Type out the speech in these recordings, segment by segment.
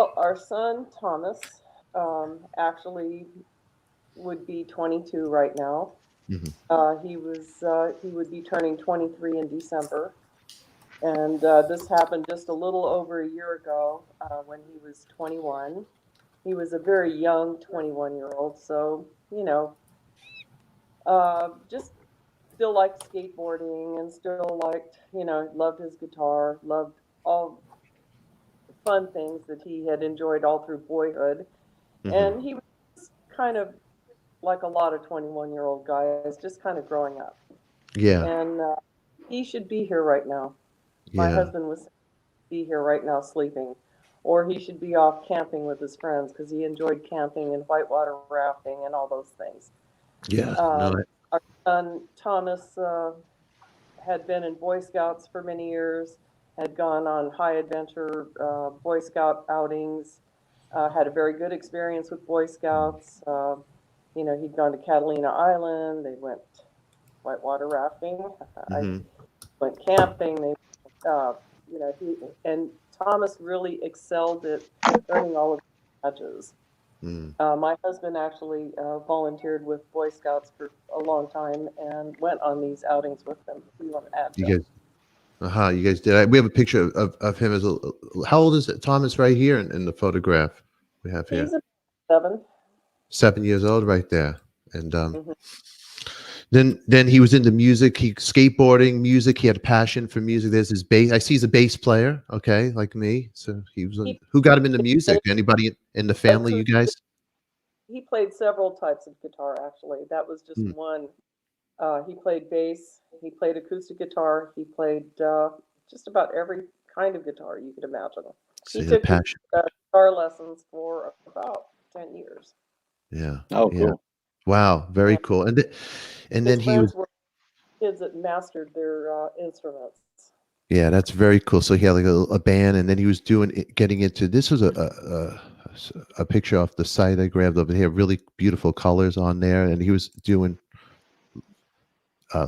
Well, our son Thomas actually would be 22 right now. Mhm. He would be turning 23 in December, and this happened just a little over a year ago when he was 21. He was a very young 21-year-old, so just still liked skateboarding and still liked, loved his guitar, loved all the fun things that he had enjoyed all through boyhood. Mhm. And he was kind of like a lot of 21-year-old guys, just kind of growing up. Yeah. And he should be here right now. My Yeah. husband was be here right now sleeping. Or he should be off camping with his friends because he enjoyed camping and whitewater rafting and all those things. Yeah. No. Our son Thomas had been in Boy Scouts for many years, had gone on high adventure Boy Scout outings, had a very good experience with Boy Scouts. He'd gone to Catalina Island. They went whitewater rafting. I Mhm. went camping. He and Thomas really excelled at earning all of the badges. Mm. My husband actually volunteered with Boy Scouts for a long time and went on these outings with them. He was an You adjunct. guys. You guys did. We have a picture of him as a. How old is it? Thomas right here in the photograph we have here. He's a 7. 7 years old, right there. And Mm-hmm. then he was into music. He skateboarding, music. He had a passion for music. There's his bass. I see he's a bass player. Okay, like me. So he was. He Who got him into music? Anybody in the family? You guys? he played several types of guitar. Actually, that was just Hmm. one. He played bass. He played acoustic guitar. He played just about every kind of guitar you could imagine. So He he had a took passion. guitar lessons for about 10 years. Yeah. Oh, Yeah. cool. Wow. Very And cool. And then his he was. friends were kids that mastered their instruments. Yeah, that's very cool. So he had like a band, and then he was getting into. This was a picture off the site I grabbed over here. Really beautiful colors on there, and he was doing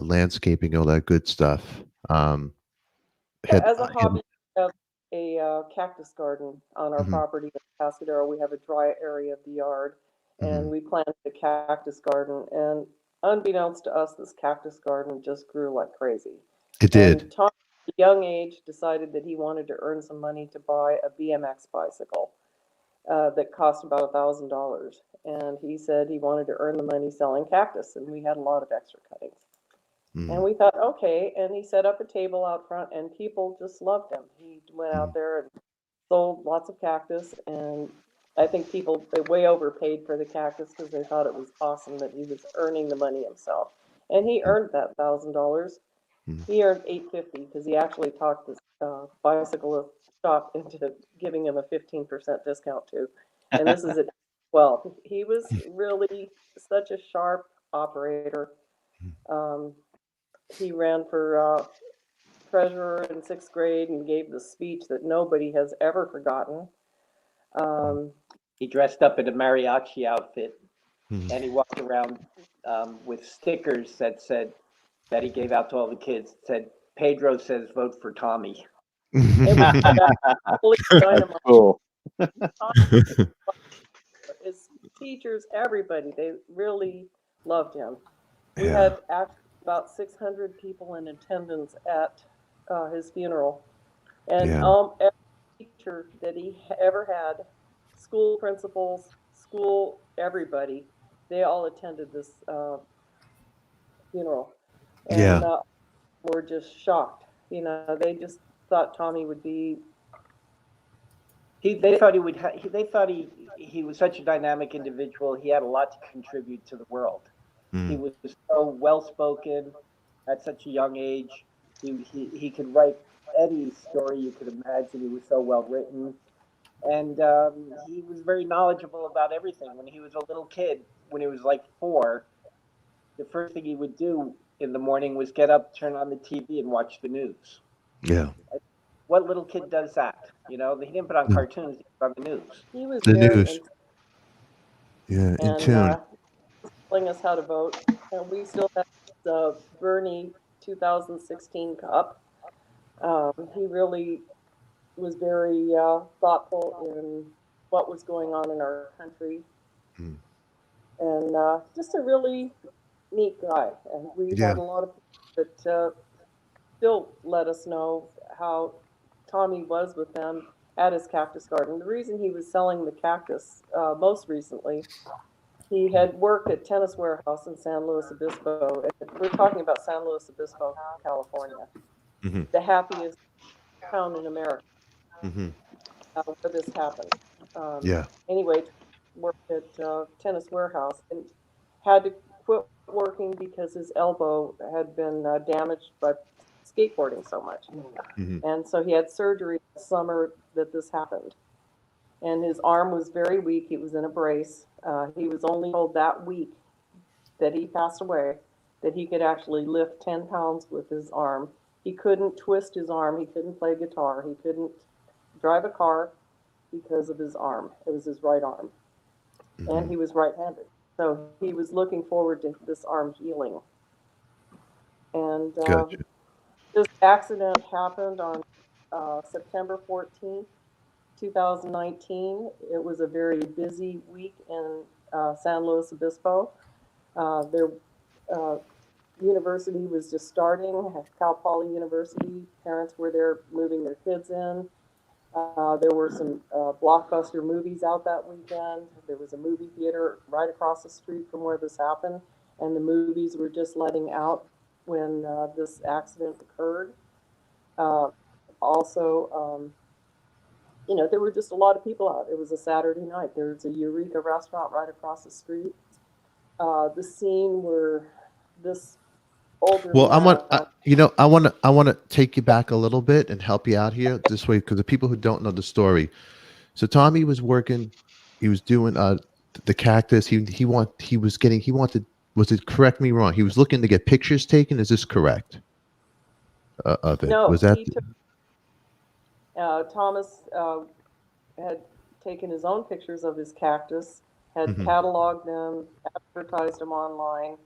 landscaping, all that good stuff. Had As a hobby, we have a cactus garden on our Mhm, property in Atascadero. We have a dry area of the yard, and mhm. we planted a cactus garden. And unbeknownst to us, this cactus garden just grew like crazy. It did. And Tom, at a young age, decided that he wanted to earn some money to buy a BMX bicycle that cost about $1,000. And he said he wanted to earn the money selling cactus, and we had a lot of extra cuttings. And Mm, we thought, okay. And he set up a table out front, and people just loved him. He went mm, out there and sold lots of cactus. And I think people, they way overpaid for the cactus because they thought it was awesome that he was earning the money himself. And he mm, earned that $1,000. mm. He earned $850 because he actually talked this bicycle shop into giving him a 15% discount too. And this is at 12. He was really such a sharp operator. Um, he ran for treasurer in 6th grade and gave the speech that nobody has ever forgotten. Um, He dressed up in a mariachi outfit Mhm. and he walked around with stickers that said that he gave out to all the kids. It said, "Pedro says vote for Tommy." it was absolutely dynamite. Cool. His teachers, everybody, they really loved him. We Yeah. had actually about 600 people in attendance at his funeral. And Yeah. every teacher that he ever had, school principals, school, everybody, they all attended this funeral. And Yeah. were just shocked. They just thought Tommy would be. They thought he would. They thought he was such a dynamic individual. He had a lot to contribute to the world. He Mm. was so well spoken at such a young age. He could write any story you could imagine. He was so well written, and he was very knowledgeable about everything. When he was a little kid, when he was like 4, the first thing he would do in the morning was get up, turn on the TV, and watch the news. Yeah. What little kid does that? He didn't put on No, cartoons; he put on the news. He was the very news. into Yeah. In and tune. telling us how to vote. And we still have the Bernie 2016 cup. He really was very thoughtful in what was going on in our country. Mm. And just a really neat guy. And we Yeah. had a lot of people that still let us know how Tommy was with them at his cactus garden. The reason he was selling the cactus most recently, he had worked at Tennis Warehouse in San Luis Obispo. And we're talking about San Luis Obispo, California, Mm-hmm. the happiest town in America Mm-hmm. where this happened. Yeah. Anyway, worked at Tennis Warehouse and had to quit working because his elbow had been damaged by skateboarding so much. Mm-hmm. And so he had surgery the summer that this happened. And his arm was very weak. He was in a brace. He was only told that week that he passed away that he could actually lift 10 pounds with his arm. He couldn't twist his arm. He couldn't play guitar. He couldn't drive a car because of his arm. It was his right arm. Mm-hmm. And he was right-handed. So he was looking forward to this arm healing. And Gotcha. this accident happened on September 14th, 2019. It was a very busy week in San Luis Obispo. Their university was just starting, Cal Poly University. Parents were there moving their kids in. There were some blockbuster movies out that weekend. There was a movie theater right across the street from where this happened, and the movies were just letting out when this accident occurred. Also, there were just a lot of people out. It was a Saturday night. There was a Eureka restaurant right across the street. The scene where this older Well, I man, want to take you back a little bit and help you out here this way, because the people who don't know the story. So Tommy was working, he was doing the cactus. He wanted, was it, correct me wrong, he was looking to get pictures taken. Is this correct? Of it. no, Was that he took, Thomas had taken his own pictures of his cactus, had Mhm. cataloged them, advertised them online,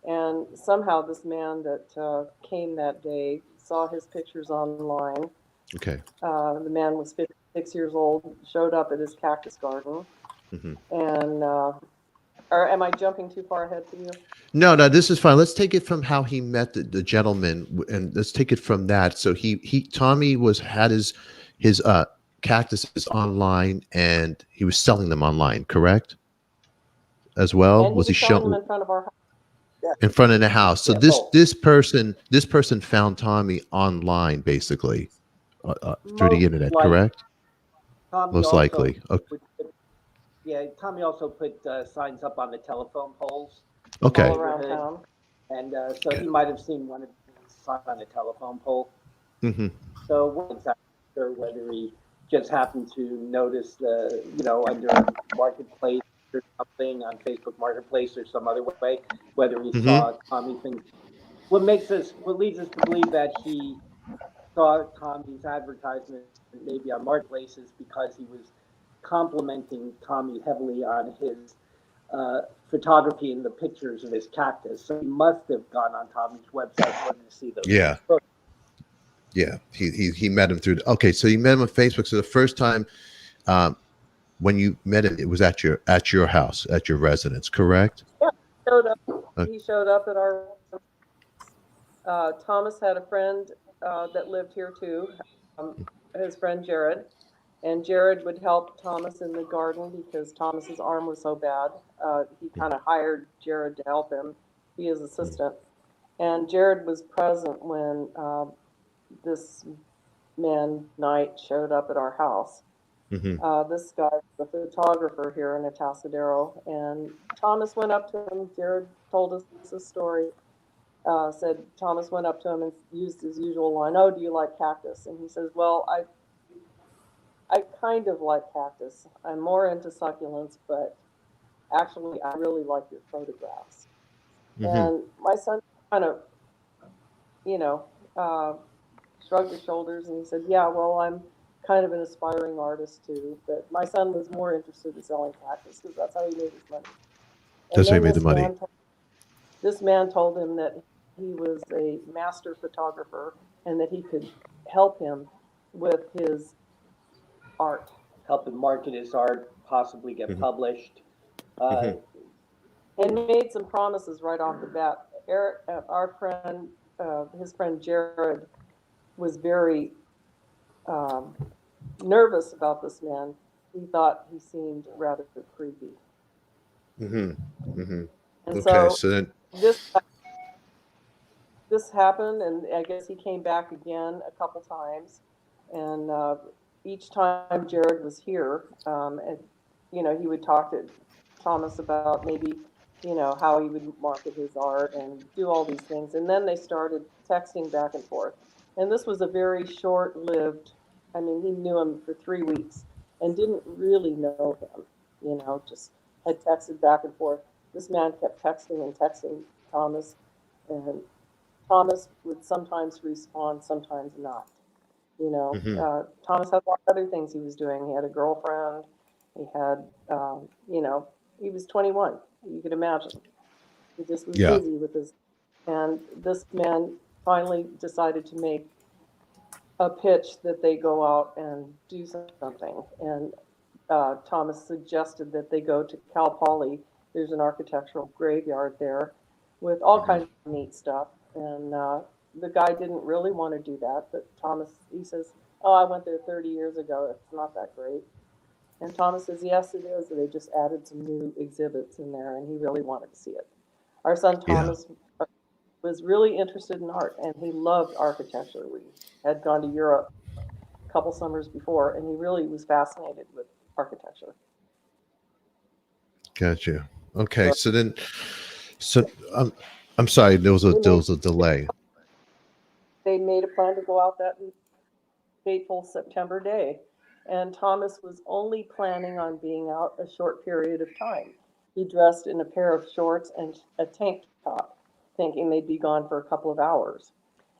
and somehow this man that came that day saw his pictures online. okay? The man was 56 years old, showed up at his cactus garden, Mhm. and or am I jumping too far ahead for you? No, this is fine. Let's take it from how he met the gentleman, and let's take it from that. So Tommy had his cactuses online, and he was selling them online, correct? As well, And he was he selling them showing in front of our house. in front of the house? So Yeah, this both. person found Tommy online, basically, through the Most internet, likely. correct? Tommy Most also likely. Okay. Tommy also put signs up on the telephone poles Okay. All around town. and so he might have seen one of the signs on the telephone pole. Mm-hmm. So we're not exactly sure whether he just happened to notice under Marketplace or something on Facebook Marketplace or some other way, whether he Mhm. saw Tommy thing. What leads us to believe that he saw Tommy's advertisement maybe on Marketplaces because he was complimenting Tommy heavily on his photography and the pictures of his cactus. So he must have gone on Tommy's website wanting to see those. Yeah. photos. Yeah, he met him through. Okay, so you met him on Facebook. So the first time when you met him, it was at your house, at your residence, correct? Yeah, showed up. Okay. He showed up at our. Thomas had a friend that lived here too, his friend Jared, and Jared would help Thomas in the garden because Thomas's arm was so bad. He kind of hired Jared to help him be his assistant, and Jared was present when this man Knight showed up at our house. Mm-hmm. This guy was a photographer here in Atascadero, and Thomas went up to him. Jared told us this story. Said Thomas went up to him and used his usual line, "Oh, do you like cactus?" And he says, "Well, I kind of like cactus. I'm more into succulents, but actually, I really like your photographs." Mm-hmm. And my son kind of, shrugged his shoulders and he said, "Yeah, well, I'm kind of an aspiring artist too, but my son was more interested in selling cactus because that's how he made his money." That's how he made the money. This man told him that he was a master photographer and that he could help him with his art. help him market his art, possibly get published. Mhm. And made some promises right off the bat. Eric, our friend, his friend Jared, was very nervous about this man. He thought he seemed rather creepy. Mhm. Mhm. And Okay, so so then. this this happened, and I guess he came back again a couple times, and each time Jared was here, and he would talk to Thomas about maybe how he would market his art and do all these things, and then they started texting back and forth, and this was a very short-lived. I mean, he knew him for 3 weeks and didn't really know him. Just had texted back and forth. This man kept texting and texting Thomas, and Thomas would sometimes respond, sometimes not. Mhm. Thomas had a lot of other things he was doing. He had a girlfriend. He had, he was 21. You could imagine. He just was Yeah. busy with his. And this man finally decided to make a pitch that they go out and do something. And Thomas suggested that they go to Cal Poly. There's an architectural graveyard there with all kinds of neat stuff. And the guy didn't really want to do that, but Thomas, he says, "Oh, I went there 30 years ago. It's not that great." And Thomas says, "Yes, it is. They just added some new exhibits in there, and he really wanted to see it." Our son Yeah. Thomas was really interested in art, and he loved architecture. We had gone to Europe a couple summers before, and he really was fascinated with architecture. Gotcha. Okay, So so then, so I'm sorry, there was a they there made was a delay. they made a plan to go out that fateful September day, and Thomas was only planning on being out a short period of time. He dressed in a pair of shorts and a tank top, thinking they'd be gone for a couple of hours.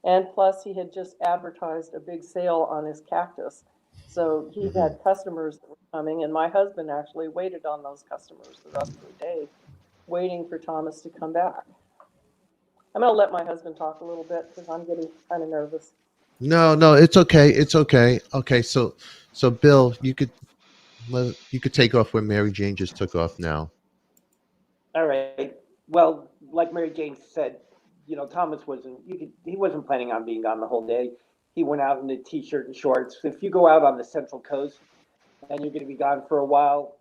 And plus, he had just advertised a big sale on his cactus. So he Mhm. had customers that were coming, and my husband actually waited on those customers the rest of the day, waiting for Thomas to come back. I'm going to let my husband talk a little bit because I'm getting kind of nervous. No, no, it's okay. It's okay. Okay, so Bill, you could take off where Mary Jane just took off now. All right. Well, like Mary Jane said, Thomas wasn't. He wasn't planning on being gone the whole day. He went out in a t-shirt and shorts. If you go out on the Central Coast and you're going to be gone for a while,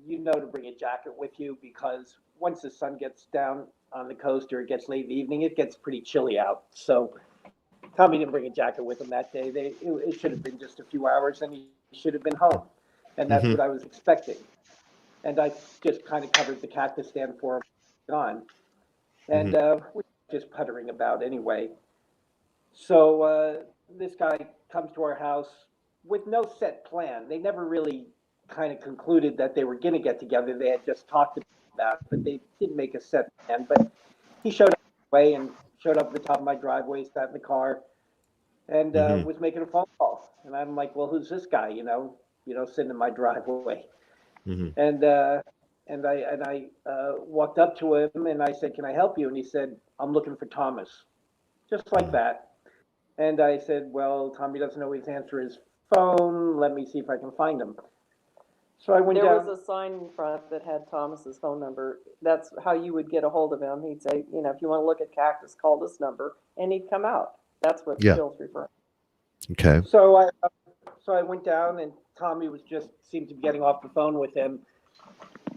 you know to bring a jacket with you because once the sun gets down on the coast or it gets late in the evening, it gets pretty chilly out. So Tommy didn't bring a jacket with him that day. It should have been just a few hours, and he should have been home. And that's Hmm. what I was expecting. And I just kind of covered the cactus stand for him on. Hmm. And we were just puttering about anyway. So this guy comes to our house with no set plan. They never really kind of concluded that they were going to get together. They had just talked about it, but they didn't make a set plan. But he showed up anyway and showed up at the top of my driveway, sat in the car, and Hmm. was making a phone call. And I'm like, well, who's this guy? Sitting in my driveway. Hmm. And I walked up to him and I said, "Can I help you?" And he said, "I'm looking for Thomas," just like that. And I said, "Well, Tommy doesn't always answer his phone. Let me see if I can find him." So I went There was down. a sign in front that had Thomas's phone number. That's how you would get a hold of him. He'd say, if you want to look at cactus, call this number, and he'd come out. That's what Yeah. Bill's referring. Okay. So I went down and Tommy was just seemed to be getting off the phone with him.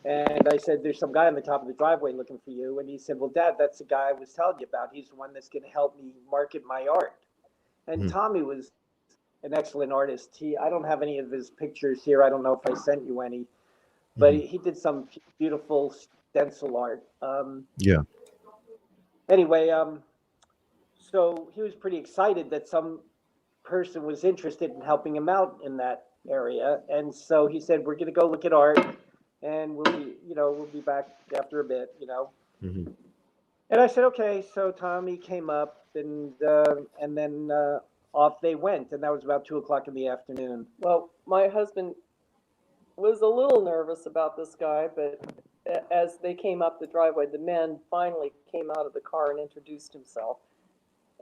And I said, "There's some guy on the top of the driveway looking for you." And he said, "Well, Dad, that's the guy I was telling you about. He's the one that's going to help me market my art." And Mhm. Tommy was an excellent artist. I don't have any of his pictures here. I don't know if I sent you any, but Mhm. he did some beautiful stencil art. Yeah. Anyway, so he was pretty excited that some person was interested in helping him out in that area. And so he said, "We're going to go look at art and we'll be back after a bit. Hmm. And I said, "Okay." So Tommy came up and then off they went. And that was about 2 o'clock in the afternoon. Well, my husband was a little nervous about this guy, but as they came up the driveway, the man finally came out of the car and introduced himself.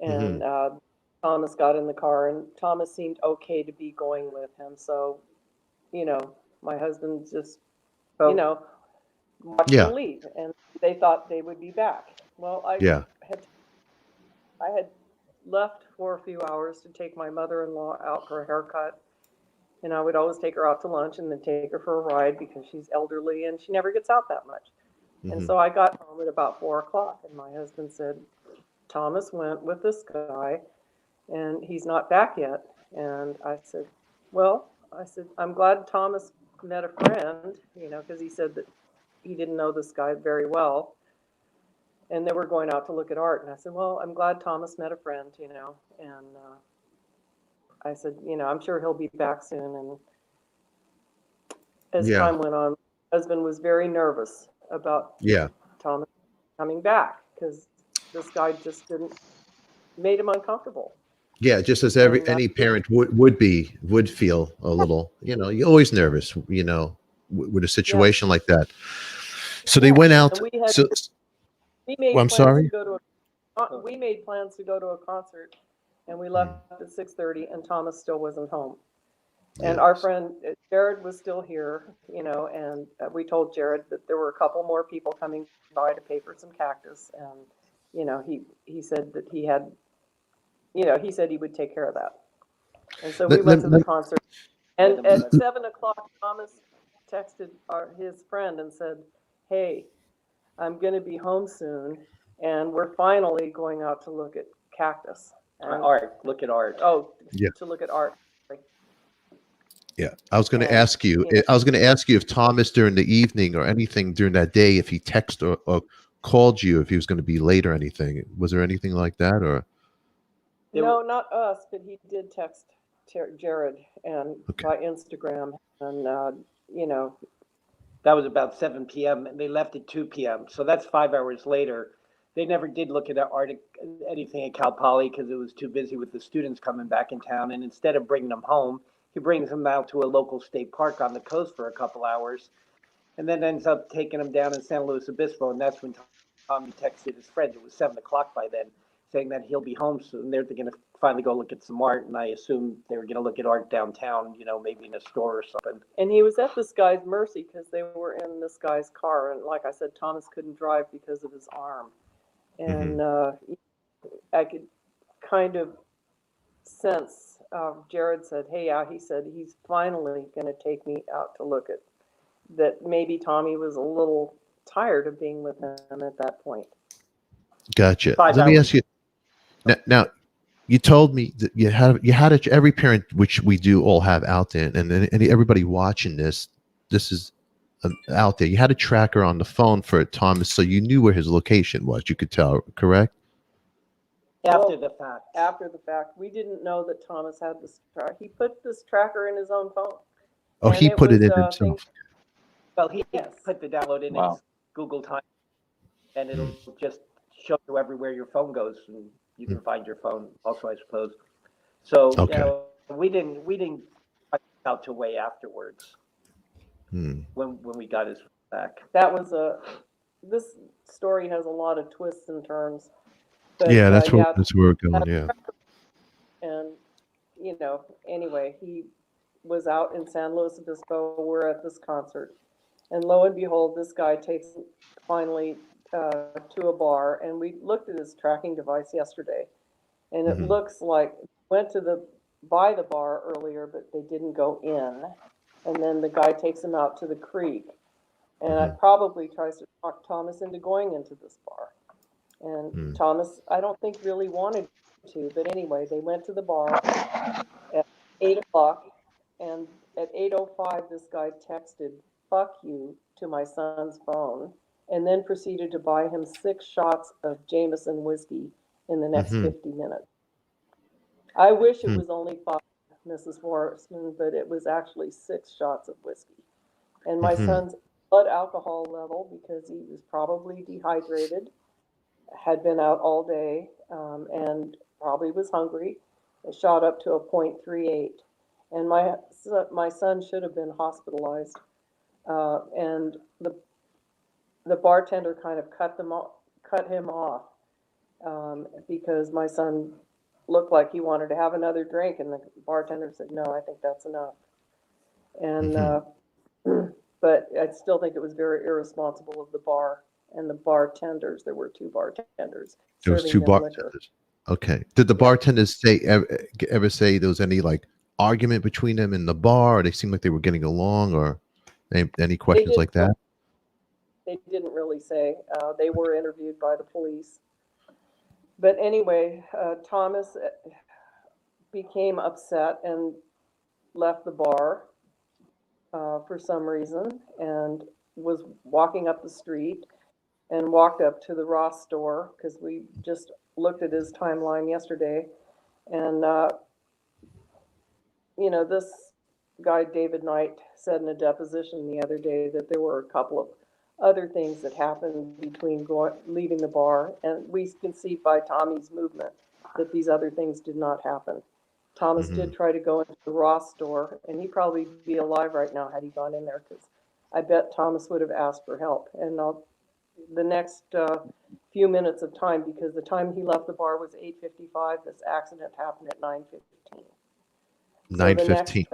Hmm. And Thomas got in the car, and Thomas seemed okay to be going with him. So you know, my husband just, So- you know, watched Yeah. them leave, and they thought they would be back. Well, Yeah. I had left for a few hours to take my mother-in-law out for a haircut, and I would always take her out to lunch and then take her for a ride because she's elderly and she never gets out that much. And Mhm. so I got home at about 4 o'clock, and my husband said, Thomas went with this guy and he's not back yet. And I said, well, I'm glad Thomas met a friend, you know, because he said that he didn't know this guy very well. And they were going out to look at art. And I said, well, I'm glad Thomas met a friend, you know. And I said, you know, I'm sure he'll be back soon. And as Yeah. time went on, my husband was very nervous about Yeah. Thomas coming back because this guy just made him uncomfortable. Yeah, just as And, any parent would feel a little, you know, you're always nervous, you know, with a situation like that. So they went out. And we So made I'm plans sorry? to go to we made plans to go to a concert, and we left at 6:30, and Thomas still wasn't home. And our friend Jared was still here, you know, and we told Jared that there were a couple more people coming by to pay for some cactus, and you know, he said that he had, you know, he said he would take care of that. And so we went to the concert, and at 7 o'clock, Thomas texted his friend and said, "Hey, I'm going to be home soon, and we're finally going out to look at cactus." And, art. Look at art. oh, Yeah. to look at art. Yeah, I was going to And, ask you. you know, I was going to ask you if Thomas during the evening or anything during that day, if he texted or called you, if he was going to be late or anything. Was there anything like that, or? No, not us, but he did text Jared and Okay. by Instagram, and you know, That was about 7 p.m. and they left at 2 p.m. So that's 5 hours later. They never did look at anything at Cal Poly because it was too busy with the students coming back in town. And instead of bringing them home, he brings them out to a local state park on the coast for a couple hours, and then ends up taking them down in San Luis Obispo. And that's when Tommy texted his friend. It was 7 o'clock by then, saying that he'll be home soon. They're going to finally go look at some art, and I assume they were going to look at art downtown, you know, maybe in a store or something. and he was at this guy's mercy because they were in this guy's car, and like I said, Thomas couldn't drive because of his arm, and I could kind of sense. Jared said, "Hey, he said he's finally going to take me out to look at that." Maybe Tommy was a little tired of being with him at that point. Gotcha. 5 Let me hours. ask you. Now, you told me that you had every parent, which we do all have out there, and everybody watching this is out there. You had a tracker on the phone for Thomas, so you knew where his location was. You could tell, correct? After the fact. After the fact, we didn't know that Thomas had this tracker. He put this tracker in his own phone. Oh, And he put it in was, himself. Well, he Yes. put the download in his Google Time, and it'll just show you everywhere your phone goes, and you can find your phone also, I suppose. So Okay. you know, we didn't find out till way afterwards when we got his back. That was this story has a lot of twists and turns. But, Yeah, that's where we're going. Yeah. And, you know, anyway, he was out in San Luis Obispo. We're at this concert. And lo and behold, this guy takes finally to a bar. And we looked at his tracking device yesterday. And it looks like went to by the bar earlier, but they didn't go in. And then the guy takes him out to the creek. And it probably tries to talk Thomas into going into this bar. And Thomas, I don't think really wanted to, but anyway, they went to the bar at 8 o'clock, and at 8:05, this guy texted, "Fuck you," to my son's phone, and then proceeded to buy him 6 shots of Jameson whiskey in the next 50 minutes. I wish it was only 5, Mrs. Foresman, but it was actually 6 shots of whiskey. And my son's blood alcohol level, because he was probably dehydrated, had been out all day, and probably was hungry. It shot up to a 0.38, and my son should have been hospitalized. And the bartender kind of cut him off because my son looked like he wanted to have another drink, and the bartender said, "No, I think that's enough." And, but I still think it was very irresponsible of the bar and the bartenders. There were two bartenders There was serving two them liquor. bartenders. Okay. Did the bartenders say ever say there was any like argument between them in the bar, or they seemed like they were getting along, or any questions like that? They didn't really say. They were interviewed by the police. But anyway, Thomas became upset and left the bar for some reason, and was walking up the street and walked up to the Ross store, because we just looked at his timeline yesterday. And, you know, this guy, David Knight, said in a deposition the other day that there were a couple of other things that happened between leaving the bar, and we can see by Tommy's movement that these other things did not happen. Thomas did try to go into the Ross store, and he'd probably be alive right now had he gone in there, because I bet Thomas would have asked for help. And the next few minutes of time, because the time he left the bar was 8:55, this accident happened at 9:15. 9:15.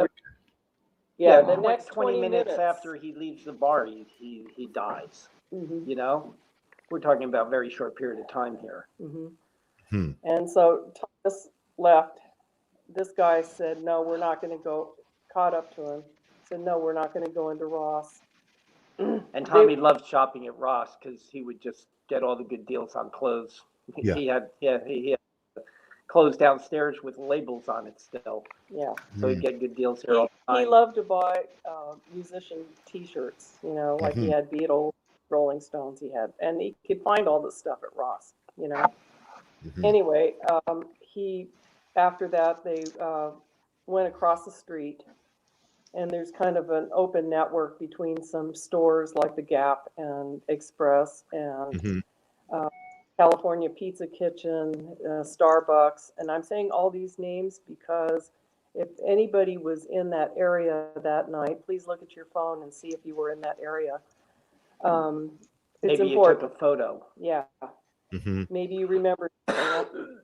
Yeah, the next 20 minutes after he leaves the bar, he dies. You know, we're talking about a very short period of time here. And so Thomas left. This guy said, no, we're not going to go, caught up to him, said, no, we're not going to go into Ross. And Tommy loved shopping at Ross because he would just get all the good deals on clothes. Yeah. He had clothes downstairs with labels on it still. Yeah. So he'd get good deals here all the time. He loved to buy musician T-shirts, you know, like he had Beatles, Rolling Stones, and he could find all this stuff at Ross, you know. Anyway, after that, they went across the street, and there's kind of an open network between some stores like the Gap and Express and California Pizza Kitchen, Starbucks. And I'm saying all these names because if anybody was in that area that night, please look at your phone and see if you were in that area. It's Maybe important. you took a photo. Yeah. Maybe you remember.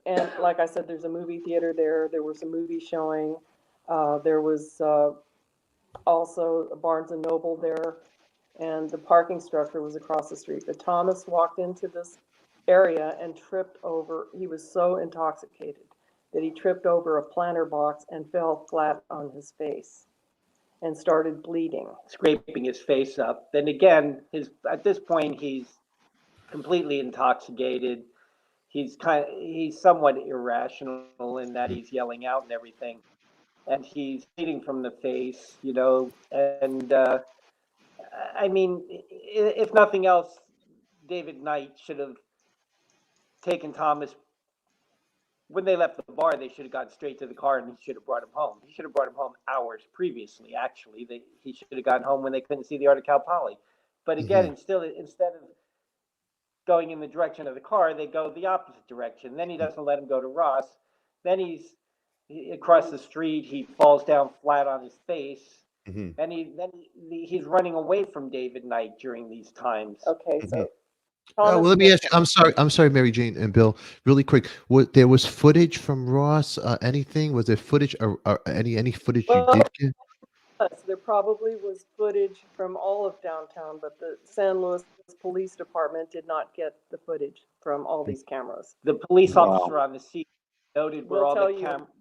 And like I said, there's a movie theater there. There was a movie showing. There was also a Barnes and Noble there, and the parking structure was across the street. But Thomas walked into this area and tripped over. He was so intoxicated that he tripped over a planter box and fell flat on his face and started bleeding, scraping his face up. Then again, at this point he's completely intoxicated. He's somewhat irrational in that he's yelling out and everything, and he's bleeding from the face, you know. And I mean, if nothing else, David Knight should have taken Thomas. When they left the bar, they should have gone straight to the car and he should have brought him home. He should have brought him home hours previously, actually. He should have gone home when they couldn't see the Art of Cal Poly. But again, instead of going in the direction of the car, they go the opposite direction. Then he doesn't let him go to Ross. Then he's across the street. He falls down flat on his face. And he's running away from David Knight during these times. Okay, so well, let me ask you. I'm sorry, Mary Jane and Bill. Really quick, there was footage from Ross? Anything? Was there footage or any footage you did get? There probably was footage from all of downtown, but the San Luis Police Department did not get the footage from all these cameras. The police officer on the scene noted where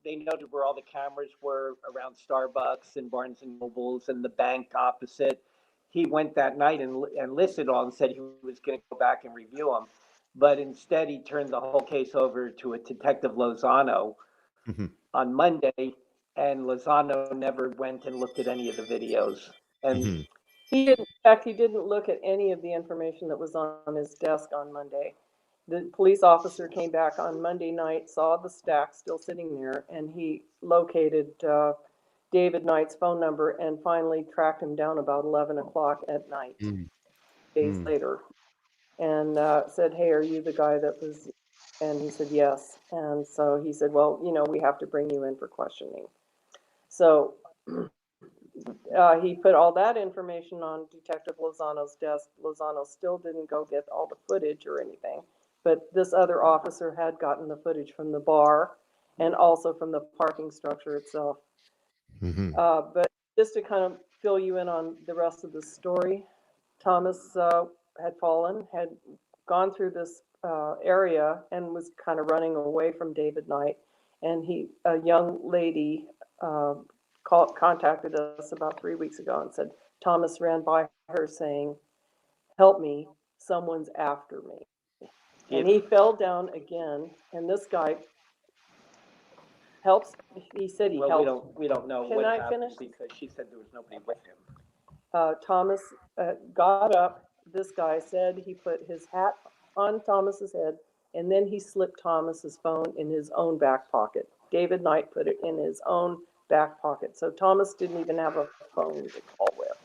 they noted where all the cameras were around Starbucks and Barnes and Nobles and the bank opposite. He went that night and listed all and said he was going to go back and review them, but instead he turned the whole case over to a Detective Lozano on Monday, and Lozano never went and looked at any of the videos. And he didn't look at any of the information that was on his desk on Monday. The police officer came back on Monday night, saw the stack still sitting there, and he located David Knight's phone number and finally tracked him down about 11 o'clock at night, days later, and said, hey, are you the guy that was, and he said, yes. And so he said, well, you know, we have to bring you in for questioning. So he put all that information on Detective Lozano's desk. Lozano still didn't go get all the footage or anything, but this other officer had gotten the footage from the bar and also from the parking structure itself. But just to kind of fill you in on the rest of the story, Thomas had fallen, had gone through this area and was kind of running away from David Knight. And a young lady contacted us about 3 weeks ago and said, Thomas ran by her saying, help me, someone's after me. And he fell down again, and this guy helps. He said he helped. We don't know Can what I happened finish? because she said there was nobody with him. Thomas got up. This guy said he put his hat on Thomas's head, and then he slipped Thomas's phone in his own back pocket. David Knight put it in his own back pocket. So Thomas didn't even have a phone to call with.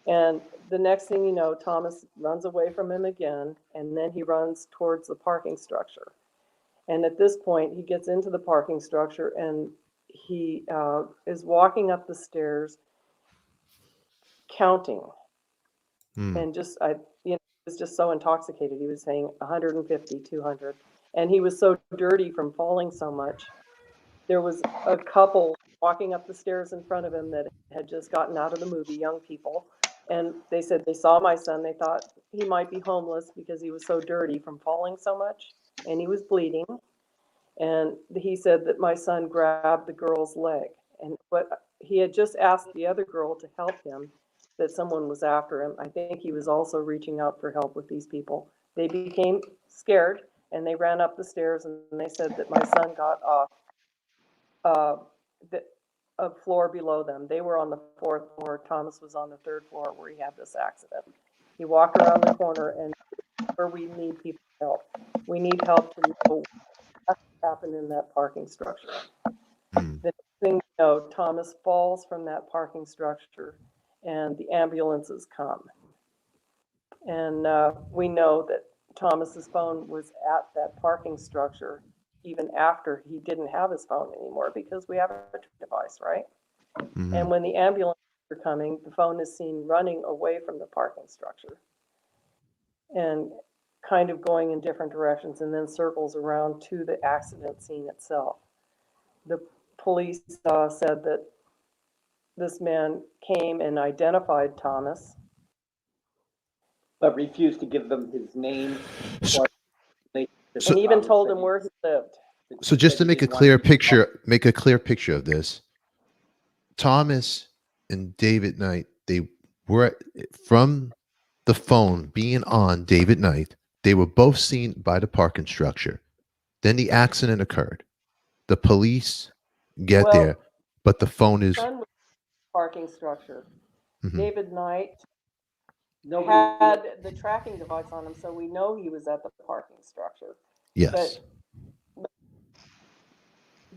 And the next thing you know, Thomas runs away from him again, and then he runs towards the parking structure. And at this point, he gets into the parking structure, and he is walking up the stairs, counting. And he was just so intoxicated. He was saying 150, 200. And he was so dirty from falling so much. There was a couple walking up the stairs in front of him that had just gotten out of the movie, young people. And they said they saw my son. They thought he might be homeless because he was so dirty from falling so much. And he was bleeding. And he said that my son grabbed the girl's leg. And he had just asked the other girl to help him, that someone was after him. I think he was also reaching out for help with these people. They became scared, and they ran up the stairs, and they said that my son got off a floor below them. They were on the 4th floor. Thomas was on the 3rd floor where he had this accident. He walked around the corner, and where we need people help. We need help to know what happened in that parking structure. The next thing you know, Thomas falls from that parking structure, and the ambulances come. And we know that Thomas's phone was at that parking structure even after he didn't have his phone anymore, because we have a device, right? And when the ambulances are coming, the phone is seen running away from the parking structure and kind of going in different directions, and then circles around to the accident scene itself. The police said that this man came and identified Thomas, but refused to give them his name. And even told him where he lived. So just to make a clear picture of this, Thomas and David Knight, they were from the phone being on David Knight. They were both seen by the parking structure. Then the accident occurred. The police get there, but the phone is parking structure. David Knight had the tracking device on him, so we know he was at the parking structure. Yes.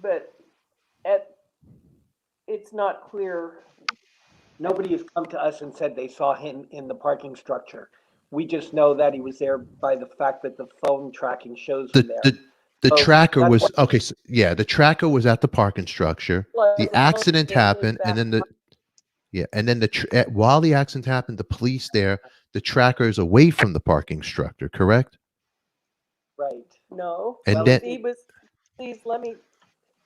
But it's not clear. Nobody has come to us and said they saw him in the parking structure. We just know that he was there by the fact that the phone tracking shows him there. The tracker was okay. So, yeah, the tracker was at the parking structure. The accident happened, and then while the accident happened, the police there. The tracker is away from the parking structure. Correct? Right. No. And then he was. Please let me.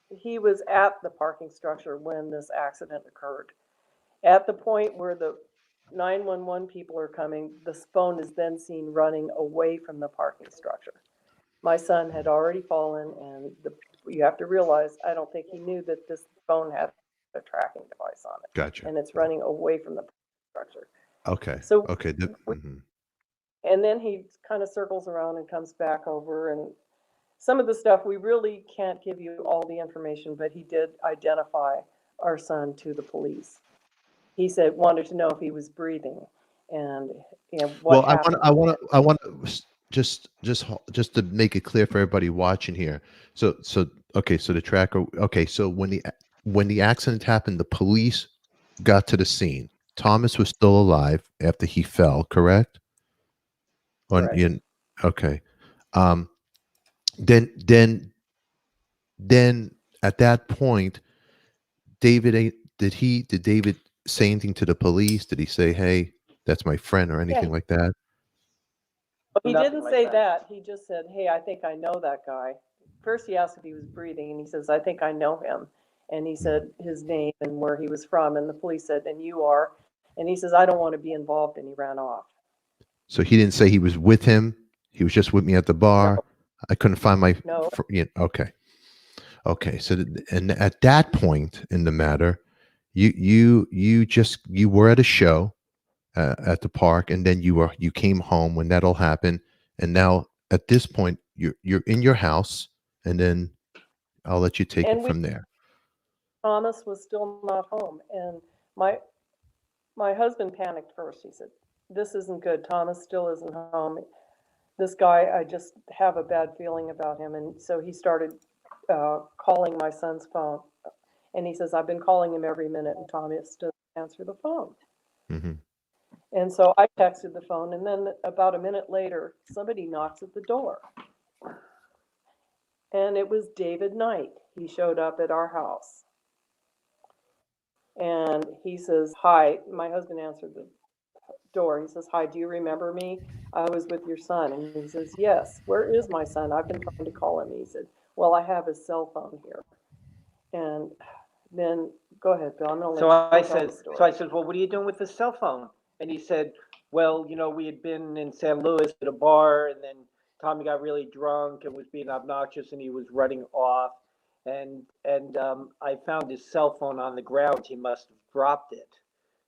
He was at the parking structure when this accident occurred. At the point where the 911 people are coming, the phone is then seen running away from the parking structure. My son had already fallen, and you have to realize, I don't think he knew that this phone had a tracking device on it. Gotcha. And it's running away from the structure. Okay. So okay. And then he kind of circles around and comes back over, and some of the stuff we really can't give you all the information, but he did identify our son to the police. He wanted to know if he was breathing, and what happened. I want to just to make it clear for everybody watching here. So the tracker. Okay, so when the accident happened, the police got to the scene. Thomas was still alive after he fell. Correct? Correct. Okay. Then at that point, did David say anything to the police? Did he say, "Hey, that's my friend," or anything like that? He didn't say that. He just said, "Hey, I think I know that guy." First, he asked if he was breathing, and he says, "I think I know him." And he said his name and where he was from. And the police said, and you are. And he says, I don't want to be involved. And he ran off. So he didn't say he was with him. He was just with me at the bar. No. I couldn't find my. No. Okay. Okay. So, and at that point in the matter, you were at a show at the park, and then you came home when that all happened, and now at this point you're in your house, and then I'll let you take it from there. Thomas was still not home, and my husband panicked first. He said, "This isn't good. Thomas still isn't home. This guy, I just have a bad feeling about him." And so he started calling my son's phone, and he says, "I've been calling him every minute, and Thomas doesn't answer the phone." Mm-hmm. And so I texted the phone, and then about a minute later, somebody knocks at the door. And it was David Knight. He showed up at our house. And he says, "Hi." My husband answered the door. He says, "Hi, do you remember me? I was with your son." And he says, "Yes." "Where is my son? I've been trying to call him." He said, "Well, I have his cell phone here." And then, go ahead, Bill. I'm going to let you tell the story. So I said, "Well, what are you doing with the cell phone?" And he said, "Well, we had been in San Luis at a bar, and then Tommy got really drunk and was being obnoxious, and he was running off. And I found his cell phone on the ground. He must have dropped it."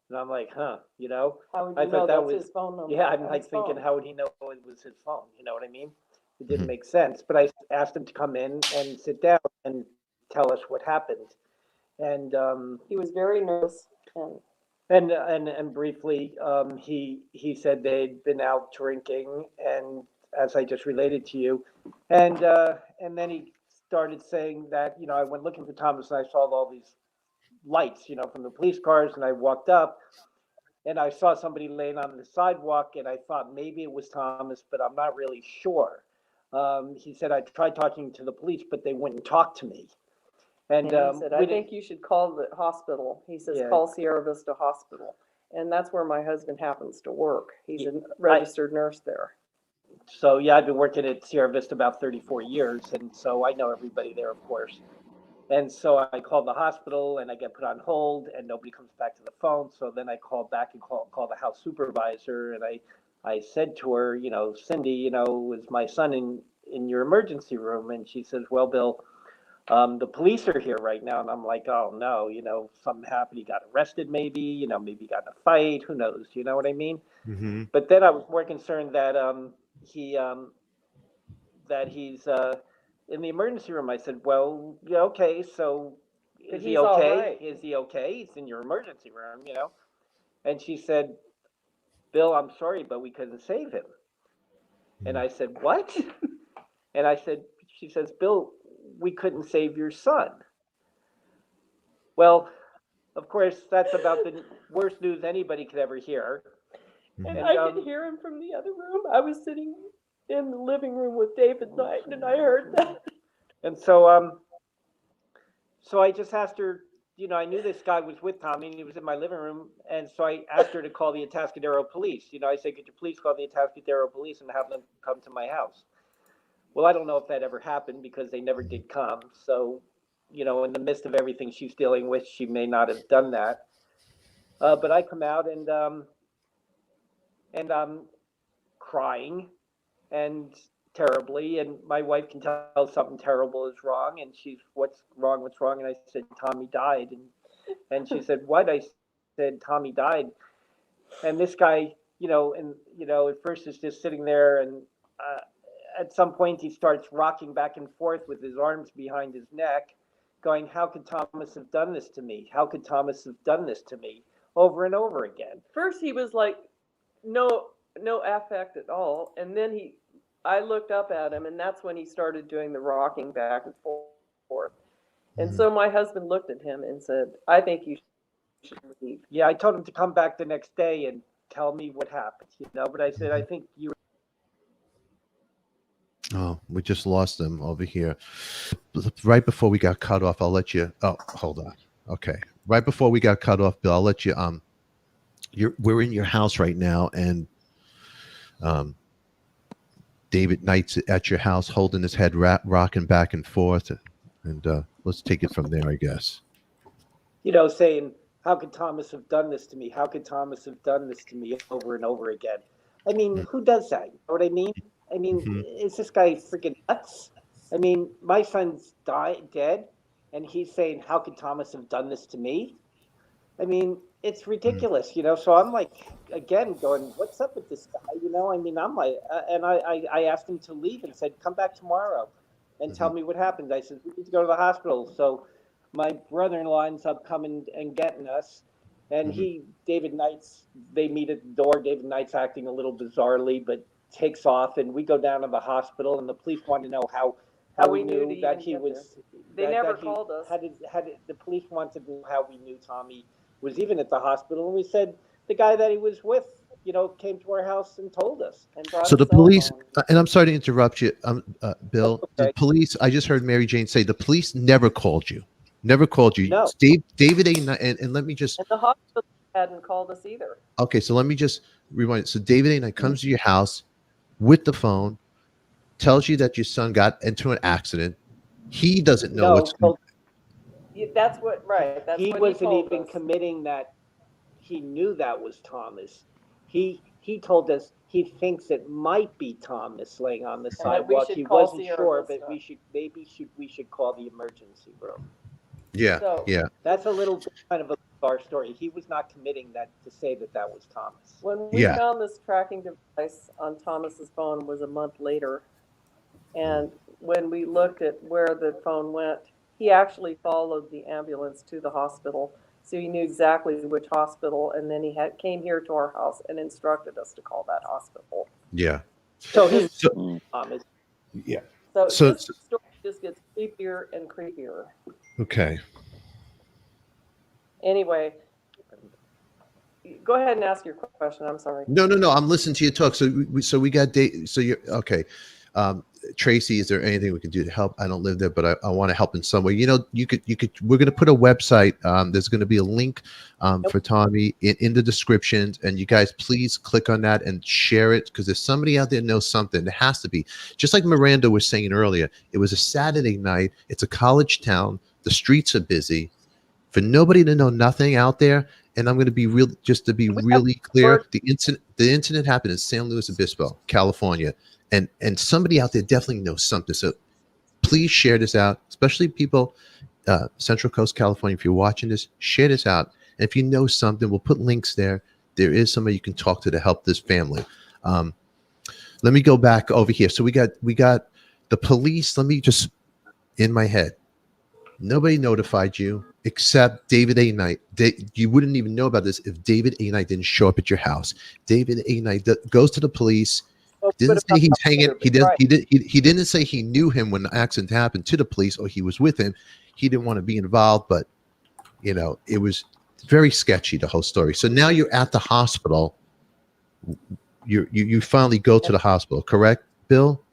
And I'm like, How would you I know thought that that's was his phone number? yeah. I'm like thinking, how would he know it was his phone? You know what I mean? It didn't make sense. But I asked him to come in and sit down and tell us what happened. And He was very nervous. and briefly, he said they'd been out drinking, and as I just related to you, and then he started saying that I went looking for Thomas, and I saw all these lights, from the police cars, and I walked up, and I saw somebody laying on the sidewalk, and I thought maybe it was Thomas, but I'm not really sure. He said, "I tried talking to the police, but they wouldn't talk to me." And he said, "I think you should call the hospital." He says, "Call Sierra Vista Hospital." And that's where my husband happens to work. He's a registered nurse there. So, yeah, I've been working at Sierra Vista about 34 years, and so I know everybody there, of course. And so I called the hospital, and I get put on hold, and nobody comes back to the phone. So then I called back and called the house supervisor, and I said to her, "Cindy, was my son in your emergency room?" And she says, "Well, Bill, the police are here right now." And I'm like, "Oh no, something happened. He got arrested, maybe, maybe he got in a fight. Who knows? You know what I mean?" Mm-hmm. But then I was more concerned that he's in the emergency room. I said, "Well, yeah, okay, so is he okay? Right. Is he okay? He's in your emergency room, And she said, "Bill, I'm sorry, but we couldn't save him." And I said, "What?" And she says, "Bill, we couldn't save your son." Well, of course, that's about the worst news anybody could ever hear. And I could hear him from the other room. I was sitting in the living room with David Knight, and I heard that. And so I just asked her, I knew this guy was with Tommy, and he was in my living room, and so I asked her to call the Atascadero police. I said, "Could you please call the Atascadero police and have them come to my house?" Well, I don't know if that ever happened because they never did come. So, in the midst of everything she's dealing with, she may not have done that. But I come out and I'm crying and terribly, and my wife can tell something terrible is wrong, and she's, "What's wrong? What's wrong?" And I said, "Tommy died." And she said, "What?" I said, "Tommy died." And this guy, at first is just sitting there, and at some point he starts rocking back and forth with his arms behind his neck, going, "How could Thomas have done this to me? How could Thomas have done this to me?" Over and over again. First he was like, no affect at all. And then I looked up at him, and that's when he started doing the rocking back and forth. And so my husband looked at him and said, "I think you should leave." Yeah, I told him to come back the next day and tell me what happened, but I said, "I think you..." Oh, we just lost them over here. Right before we got cut off, I'll let you. Oh, hold on. Okay. Right before we got cut off, Bill, I'll let you. We're in your house right now, and David Knight's at your house, holding his head, rocking back and forth, and let's take it from there, I guess. you know, saying, how could Thomas have done this to me? How could Thomas have done this to me over and over again? I mean, who does that? You know what I mean? I mean, Mhm. is this guy freaking nuts? I mean, my son's dead, and he's saying, how could Thomas have done this to me? I mean, it's ridiculous, you know. So I'm like, again, going, what's up with this guy? You know, I mean, I'm like, and I asked him to leave and said, come back tomorrow and tell Mhm. me what happened. I said, we need to go to the hospital. So my brother-in-law ends up coming and getting us. And Mhm. David Knight's, they meet at the door. David Knight's acting a little bizarrely, but takes off. And we go down to the hospital, and the police want to know how we knew knew to that even he get there. was, They never that he called us. the police wanted to know how we knew Tommy was even at the hospital. And we said, the guy that he was with, you know, came to our house and told us. And brought So his the cell police, phone. and I'm sorry to interrupt you, That's Bill. The okay. police. I just heard Mary Jane say the police never called you. Never called you. No. David A. Knight, and let me just. And the hospital hadn't called us either. Okay, so let me just rewind. So David A. Knight comes to your house with the phone, tells you that your son got into an accident. He doesn't know what's. No, That's what, right, that's he what he wasn't told even us. committing that he knew that was Thomas. He told us he thinks it might be Thomas laying on the And that we sidewalk. should He call wasn't Sierra sure, but Vista. we should call the emergency room. Yeah, So yeah. That's a little bit kind of a bizarre story. He was not committing that to say that that was Thomas. when we Yeah. found this tracking device on Thomas's phone was a month later. And when we looked at where the phone went, he actually followed the ambulance to the hospital. So he knew exactly which hospital, and then came here to our house and instructed us to call that hospital. Yeah. So he's So, Thomas. yeah. So So, this story just gets creepier and creepier. okay. Anyway, go ahead and ask your question. I'm sorry. No. I'm listening to you talk. So we got date. So you're okay. Tracy, is there anything we can do to help? I don't live there, but I want to help in some way. You know, you could. We're going to put a website. There's going to be a link for Tommy in the descriptions, and you guys please click on that and share it because there's somebody out there knows something. There has to be. Just like Miranda was saying earlier, it was a Saturday night. It's a college town. The streets are busy. For nobody to know nothing out there, and I'm going to be real, just to be really clear, the incident happened in San Luis Obispo, California, and somebody out there definitely knows something. So please share this out, especially people Central Coast California. If you're watching this, share this out, and if you know something, we'll put links there. There is somebody you can talk to help this family. Let me go back over here. So we got the police. Let me just in my head. Nobody notified you except David A. Knight. You wouldn't even know about this if David A. Knight didn't show up at your house. David A. Knight goes to the police. Didn't say he's hanging. He didn't say he knew him when the accident happened to the police or he was with him. He didn't want to be involved, but you know it was very sketchy, the whole story. So now you're at the hospital. You finally go to the hospital, correct, Bill?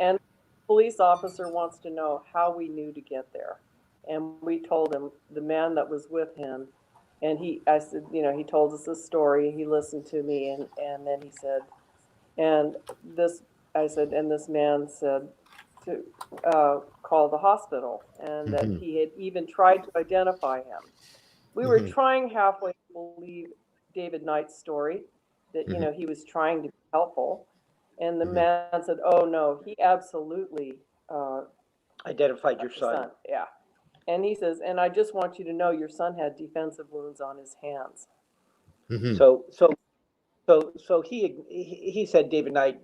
And the police officer wants to know how we knew to get there. And we told him the man that was with him, and I said, you know, he told us this story. He listened to me, and then he said, I said, and this man said to call the hospital, and that he had even tried to identify him. We were trying halfway to believe David Knight's story, that, you know, he was trying to be helpful. And the man said, oh, no, he absolutely Identified your son. Yeah. And he says, and I just want you to know your son had defensive wounds on his hands. So he said David Knight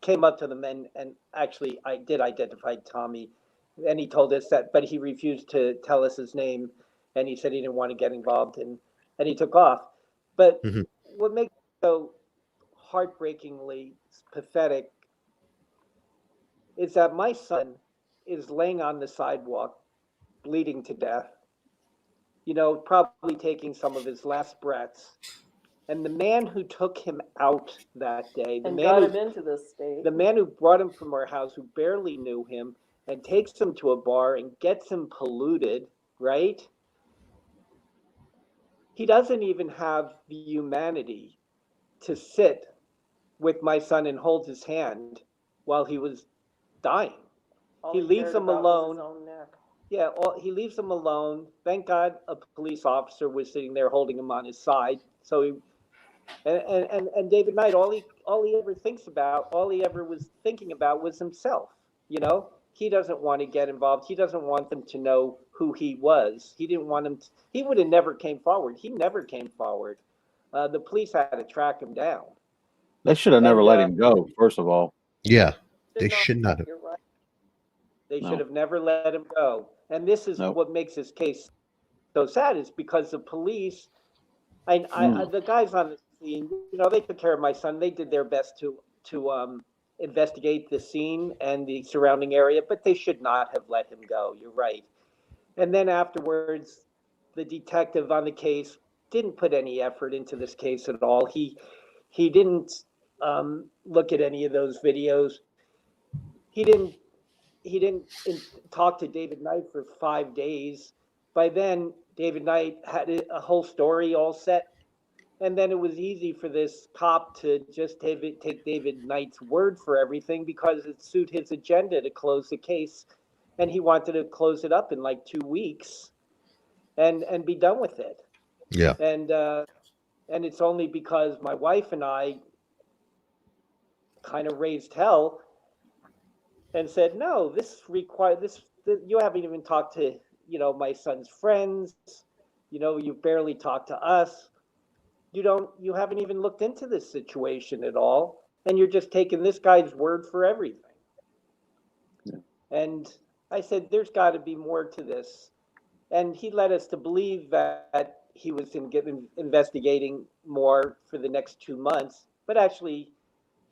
came up to them and actually I did identify Tommy, and he told us that, but he refused to tell us his name, and he said he didn't want to get involved, and he took off. But what makes it so heartbreakingly pathetic is that my son is laying on the sidewalk, bleeding to death, you know, probably taking some of his last breaths. And the man who took him out that day, got him into this state, the man who brought him from our house, who barely knew him, and takes him to a bar and gets him polluted, right? He doesn't even have the humanity to sit with my son and hold his hand while he was dying. all He leaves cared him about was alone. his own neck. Yeah, he leaves him alone. Thank God a police officer was sitting there holding him on his side. So he and David Knight, all he ever thinks about, all he ever was thinking about was himself. You know, he doesn't want to get involved. He doesn't want them to know who he was. He didn't want him to, he would have never came forward. He never came forward. The police had to track him down. They should have never let him go, first of all. Yeah, they should not have. You're right. They No. should have never let him go. And this is Nope. what makes his case so sad, is because the police, the guys on the scene, you know, they took care of my son. They did their best to investigate the scene and the surrounding area, but they should not have let him go. You're right. And then afterwards, the detective on the case didn't put any effort into this case at all. He didn't look at any of those videos. He didn't talk to David Knight for 5 days. By then, David Knight had a whole story all set. And then it was easy for this cop to just take David Knight's word for everything, because it suited his agenda to close the case. And he wanted to close it up in like 2 weeks and be done with it. Yeah. And it's only because my wife and I kind of raised hell and said, no, you haven't even talked to, you know, my son's friends. You know, you've barely talked to us. You haven't even looked into this situation at all. And you're just taking this guy's word for everything. Yeah. And I said, there's got to be more to this. And he led us to believe that he was investigating more for the next 2 months. But actually,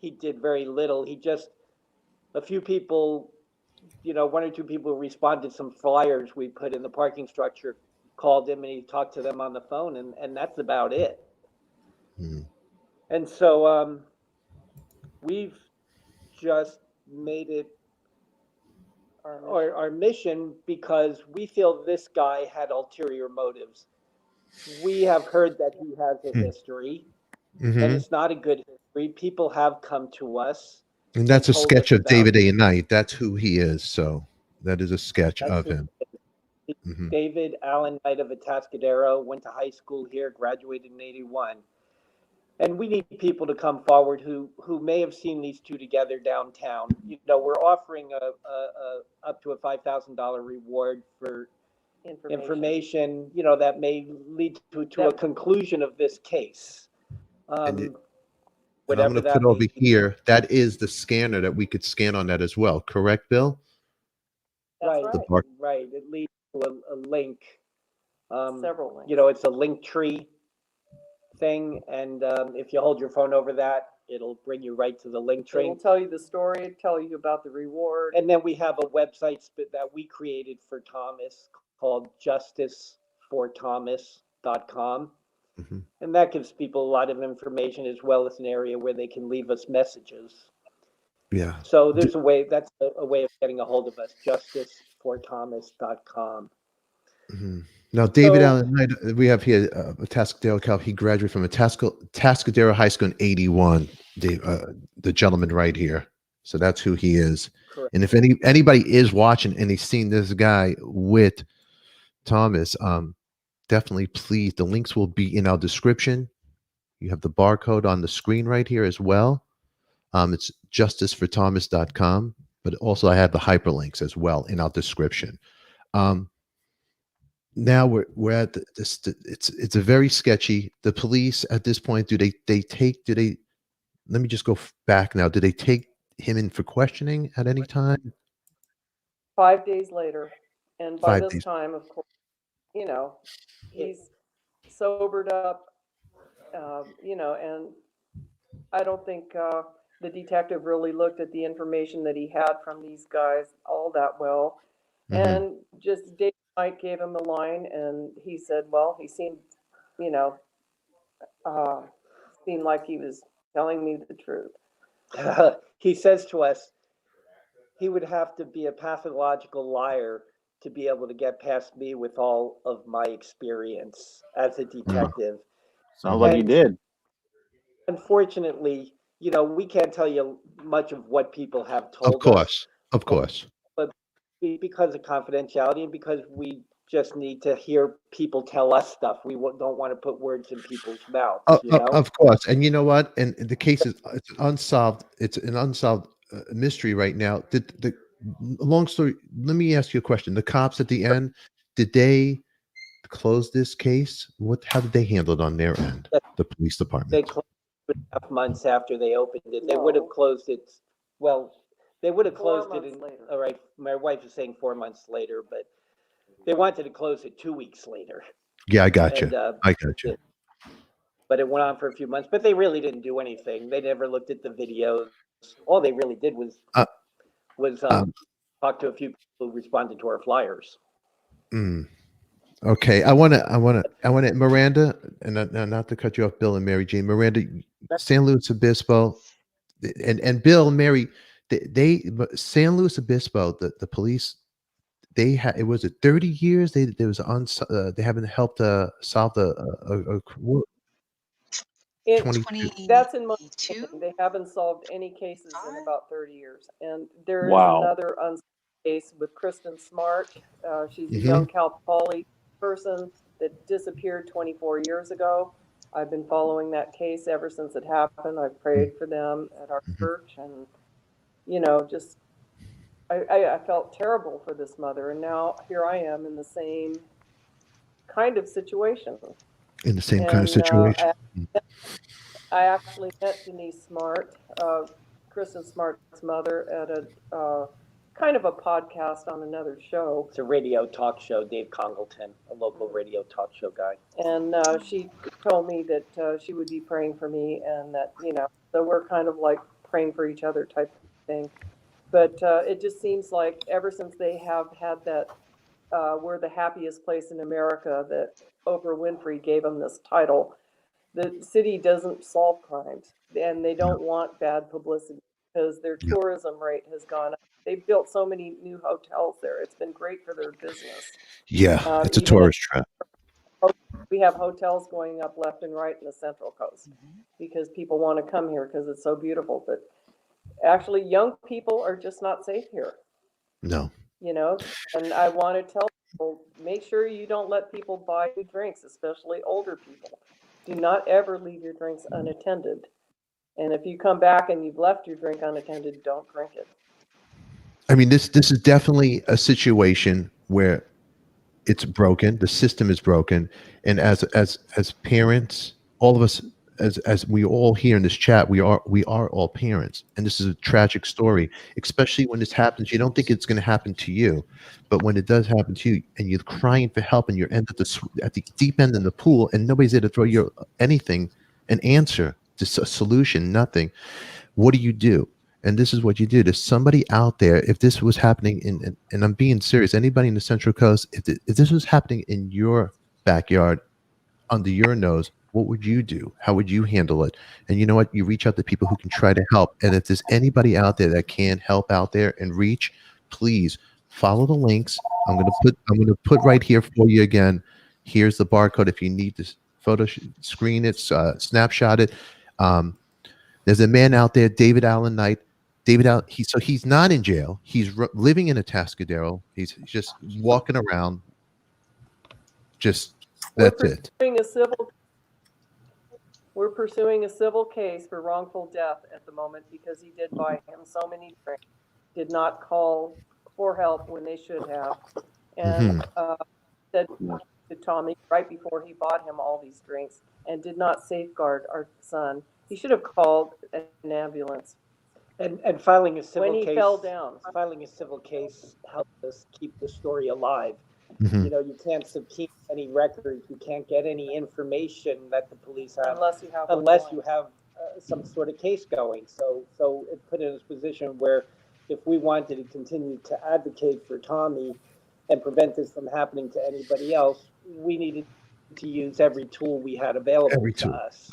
he did very little. A few people, you know, 1 or 2 people responded to some flyers we put in the parking structure, called him, and he talked to them on the phone, and that's about it. Mm. And so we've just made it our mission, because we feel this guy had ulterior motives. We have heard that he has a history, and it's not a good history. People have come to us. And that's a told sketch us of about David A. Knight. That's who he is. So that is a sketch That's of who him. he is. Mhm. David Allen Knight of Atascadero, went to high school here, graduated in '81. And we need people to come forward who may have seen these two together downtown. You know, we're offering up to a $5,000 reward for information, you know, that may lead to a conclusion of this case. And I'm Whatever going to that put over may be. here. That is the scanner that we could scan on that as well. Correct, Bill? That's Right, The right. bar- right. It leads to a link. Several links. You know, it's a link tree thing, and if you hold your phone over that, it'll bring you right to the link It tree. will tell you the story, tell you about the reward. And then we have a website that we created for Thomas called justiceforthomas.com. Mhm. And that gives people a lot of information, as well as an area where they can leave us messages. Yeah. So there's a way, that's a way of getting a hold of us, justiceforthomas.com. Mhm. Now, David So- Allen Knight, we have here Atascadero, Cal. He graduated from Atascadero High School in '81. The gentleman right here. So that's who he is. Correct. And if anybody is watching and they've seen this guy with Thomas, definitely please. The links will be in our description. You have the barcode on the screen right here as well. It's justiceforthomas.com, but also I have the hyperlinks as well in our description. Now we're at this. It's a very sketchy. The police at this point, do they let me just go back now. Do they take him in for questioning at any time? 5 days later, and by 5 this days. time, of course, you know, he's sobered up, you know, and I don't think the detective really looked at the information that he had from these guys all that well. Mhm. And just Dave Knight gave him the line, and he said, well, he seemed, you know, seemed like he was telling me the truth. He says to us, he would have to be a pathological liar to be able to get past me with all of my experience as a detective. Sounds like he And- did. Unfortunately, you know, we can't tell you much of what people have told Of course. us. because of confidentiality and because we just need to hear people tell us stuff. We don't want to put words in people's mouths, you know? Of course. And you know what? And the case is it's unsolved. It's an unsolved mystery right now. Did the long story? Let me ask you a question. The cops at the end, did they close this case? How did they handle it on their end? The police department. They closed it 2.5 months after they opened it. They would have closed it. Well, they would have closed it in, later. all right. My wife is saying 4 months later, but they wanted to close it 2 weeks later. Yeah, I got you. And, I got you. But it went on for a few months. But they really didn't do anything. They never looked at the videos. All they really did was talk to a few people who responded to our flyers. Okay, I want to, Miranda, and not to cut you off, Bill and Mary Jane. Miranda, San Luis Obispo, and Bill and Mary, they San Luis Obispo, the police, they had, it was 30 years. They haven't helped solve a 20. That's in most. They haven't solved any cases in about 30 years, and there is Wow. another unsolved case with Kristen Smart. She's a young Cal Poly person that disappeared 24 years ago. I've been following that case ever since it happened. I've prayed for them at our church, and you know, just I felt terrible for this mother, and now here I am in the same kind of situation. In the same kind of situation. I actually met Denise Smart, Kristen Smart's mother, at a kind of a podcast on another show. It's a radio talk show, Dave Congleton, a local radio talk show guy. And she told me that she would be praying for me, and that, you know, so we're kind of like praying for each other type of thing. But it just seems like ever since they have had that we're the happiest place in America, that Oprah Winfrey gave them this title, the city doesn't solve crimes, and they don't want bad publicity because their tourism rate has gone up. They've built so many new hotels there. It's been great for their business. Yeah, it's a tourist trap. We have hotels going up left and right in the Central Coast because people want to come here because it's so beautiful. But actually, young people are just not safe here. No. You know, and I want to tell people, make sure you don't let people buy you drinks, especially older people. Do not ever leave your drinks unattended. And if you come back and you've left your drink unattended, don't drink it. I mean, this is definitely a situation where it's broken. The system is broken, and as parents, all of us, as we all here in this chat, we are all parents, and this is a tragic story. Especially when this happens, you don't think it's going to happen to you, but when it does happen to you, and you're crying for help, and you're at the deep end in the pool, and nobody's there to throw you anything, an answer, just a solution, nothing. What do you do? And this is what you do. There's somebody out there. If this was happening and I'm being serious, anybody in the Central Coast, if this was happening in your backyard, under your nose, what would you do? How would you handle it? And you know what? You reach out to people who can try to help. And if there's anybody out there that can help out there and reach, please follow the links. I'm gonna put right here for you again. Here's the barcode if you need to photo screen it, snapshot it. There's a man out there, David Allen Knight. He's not in jail. He's living in Atascadero. He's just walking around. That's it. We're pursuing a civil case for wrongful death at the moment because he did buy him so many drinks, did not call for help when they should have, and said to Tommy right before he bought him all these drinks, and did not safeguard our son. He should have called an ambulance. And filing a civil When he case, fell down. Filing a civil case helped us keep the story alive. Mm-hmm. You know, you can't subpoena any records, you can't get any information that the police have Unless you have some sort of case going. So it put in a position where if we wanted to continue to advocate for Tommy and prevent this from happening to anybody else, we needed to use every tool we had available to us.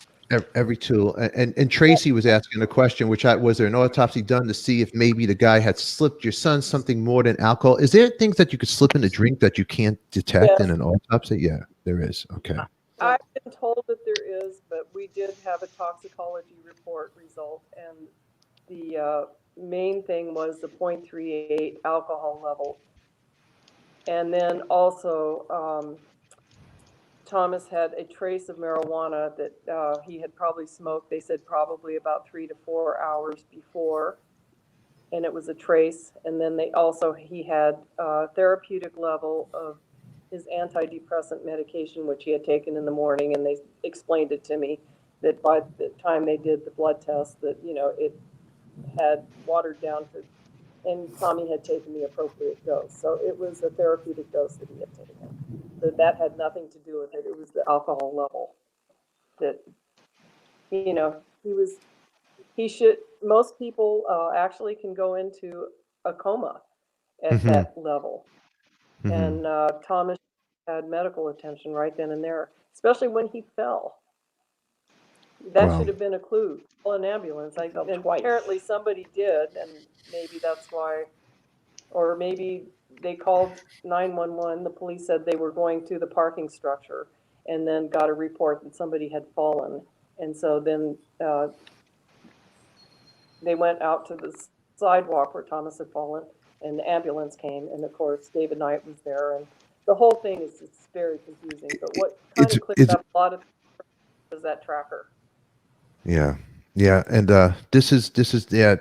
Every tool. And Tracy was asking a question, was there an autopsy done to see if maybe the guy had slipped your son something more than alcohol? Is there things that you could slip in a drink that you can't detect in an autopsy? Yeah, there is. Okay. I've been told that there is, but we did have a toxicology report result, and the main thing was the 0.38 alcohol level And then also, Thomas had a trace of marijuana that he had probably smoked, they said probably about 3 to 4 hours before. And it was a trace. And then he had a therapeutic level of his antidepressant medication, which he had taken in the morning. And they explained it to me that by the time they did the blood test that, it had watered down to, and Tommy had taken the appropriate dose. So it was a therapeutic dose that he had taken. So that had nothing to do with it. It was the alcohol level that, most people actually can go into a coma at that level. And Thomas had medical attention right then and there, especially when he fell. That Wow. should have been a clue. Call an ambulance. And twice. apparently somebody did, and maybe that's why, or maybe they called 911. The police said they were going to the parking structure and then got a report that somebody had fallen. And so then they went out to the sidewalk where Thomas had fallen, and the ambulance came. And of course, David Knight was there. And the whole thing it's very confusing. But what kind of cleared up a lot of was that tracker. Yeah. Yeah. And this is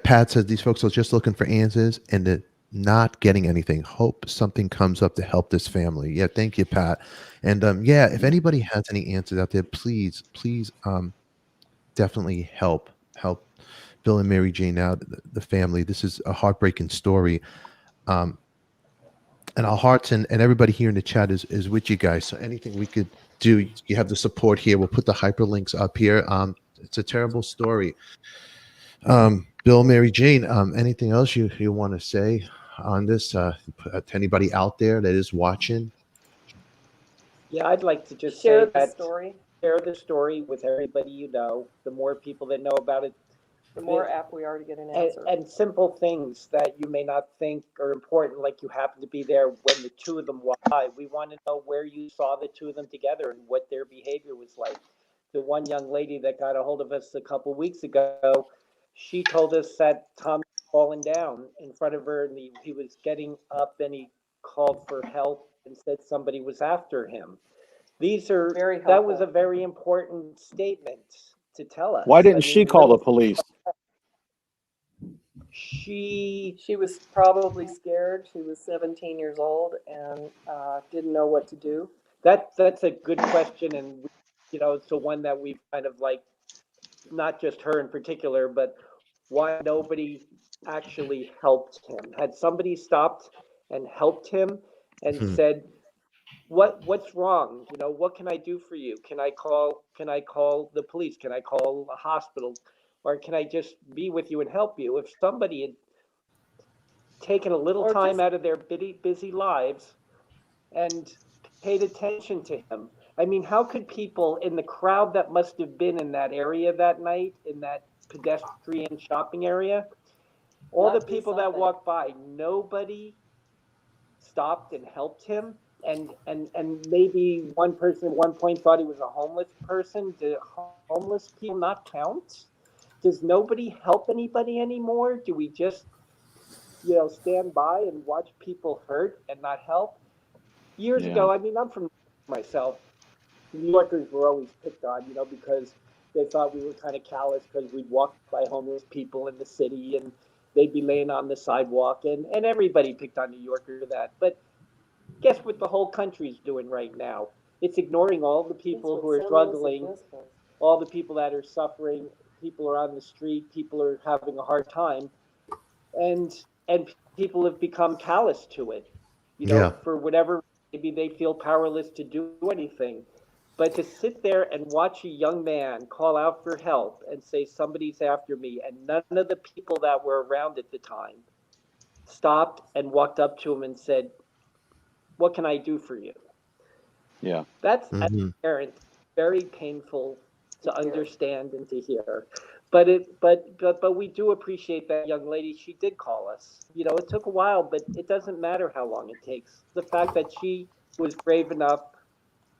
Pat says these folks are just looking for answers and they're not getting anything. Hope something comes up to help this family. Yeah, thank you, Pat. And if anybody has any answers out there, please definitely help Bill and Mary Jane out, the family. This is a heartbreaking story. And our hearts and everybody here in the chat is with you guys. So anything we could do, you have the support here. We'll put the hyperlinks up here. It's a terrible story. Bill, Mary Jane, anything else you want to say on this to anybody out there that is watching? Yeah, I'd like to just Share say the that story. share the story with everybody you know. The more people that know about it, The more apt we are to get an answer. and simple things that you may not think are important, like you happen to be there when the two of them walk by. We want to know where you saw the two of them together and what their behavior was like. The one young lady that got a hold of us a couple weeks ago, she told us that Tom was falling down in front of her and he was getting up and he called for help and said somebody was after him. That was a very important statement to tell us. Why didn't she call the police? She was probably scared. She was 17 years old and didn't know what to do. That's a good question, and it's the one that we've kind of like, not just her in particular, but why nobody actually helped him. Had somebody stopped and helped him and said, what's wrong? What can I do for you? Can I call the police? Can I call a hospital? Or can I just be with you and help you? If somebody had taken a little time out of their busy lives and paid attention to him. I mean, how could people in the crowd that must have been in that area that night, in that pedestrian shopping area, all the people that walked by, nobody stopped and helped him? And maybe one person at one point thought he was a homeless person. Do homeless people not count? Does nobody help anybody anymore? Do we just, stand by and watch people hurt and not help? Years ago, I mean, I'm from myself. New Yorkers were always picked on, because they thought we were kind of callous because we'd walk by homeless people in the city and they'd be laying on the sidewalk, and everybody picked on New Yorkers for that. But guess what the whole country's doing right now? It's ignoring all the people who are struggling, all the people that are suffering, people are on the street, people are having a hard time, and people have become callous to it, for whatever, maybe they feel powerless to do anything. But to sit there and watch a young man call out for help and say somebody's after me, and none of the people that were around at the time stopped and walked up to him and said, what can I do for you? Yeah. That's as a parent, very painful to understand and to hear. But we do appreciate that young lady. She did call us. It took a while, but it doesn't matter how long it takes. The fact that she was brave enough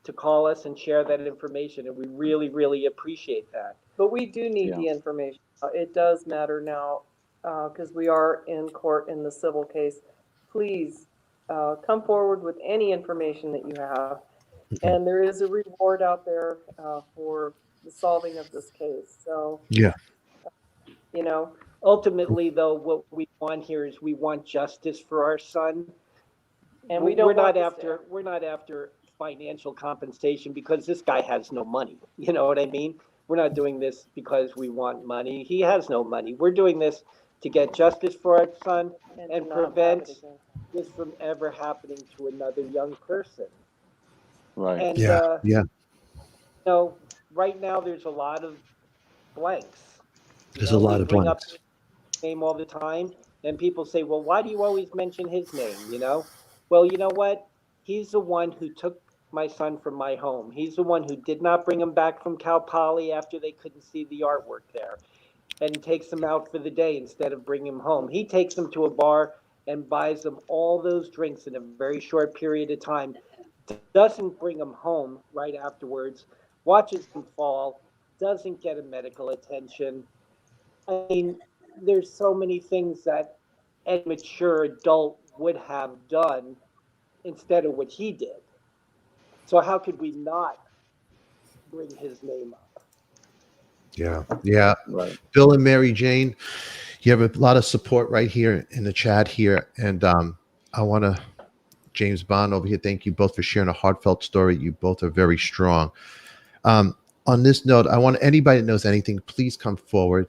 to call us and share that information, and we really, really appreciate that. But we do need the information. It does matter now because we are in court in the civil case. Please come forward with any information that you have. And there is a reward out there for the solving of this case. So, Yeah. you know, Ultimately, though, what we want here is we want justice for our son. and we don't we're not want this after we're not after financial compensation because this guy has no money. You know what I mean? We're not doing this because we want money. He has no money. We're doing this to get justice for our son and and to not have prevent it again. this from ever happening to another young person. Right. And Yeah. Yeah. you know, right now there's a lot of blanks. There's a lot We of bring up blanks. his name all the time, and people say, "Well, why do you always mention his name?" You know, well, you know what? He's the one who took my son from my home. He's the one who did not bring him back from Cal Poly after they couldn't see the artwork there, and takes him out for the day instead of bringing him home. He takes them to a bar and buys them all those drinks in a very short period of time. Doesn't bring them home right afterwards. Watches them fall. Doesn't get a medical attention. I mean, there's so many things that a mature adult would have done instead of what he did. So how could we not bring his name up? Yeah. Yeah. Right. Bill and Mary Jane, you have a lot of support right here in the chat here. And I want to, James Bond over here, thank you both for sharing a heartfelt story. You both are very strong. On this note, I want anybody that knows anything, please come forward.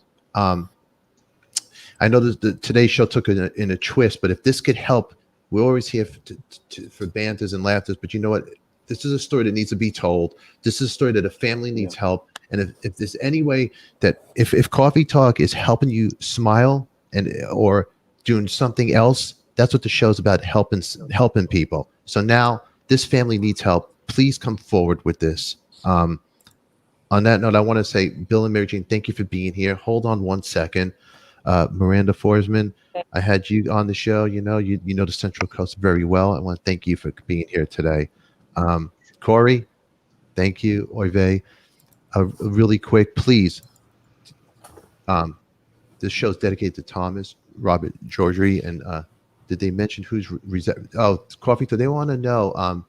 I know today's show took it in a twist, but if this could help, we're always here for banters and laughters. But you know what? This is a story that needs to be told. This is a story that a family needs help. And if there's any way that if Coffee Talk is helping you smile or doing something else, that's what the show's about, helping people. So now this family needs help. Please come forward with this. On that note, I want to say, Bill and Mary Jane, thank you for being here. Hold on one second. Miranda Foresman, I had you on the show. You know the Central Coast very well. I want to thank you for being here today. Corey, thank you. Oive, really quick, please. This show is dedicated to Thomas, Robert, Jodry, and did they mention who's Coffee? Do they want to know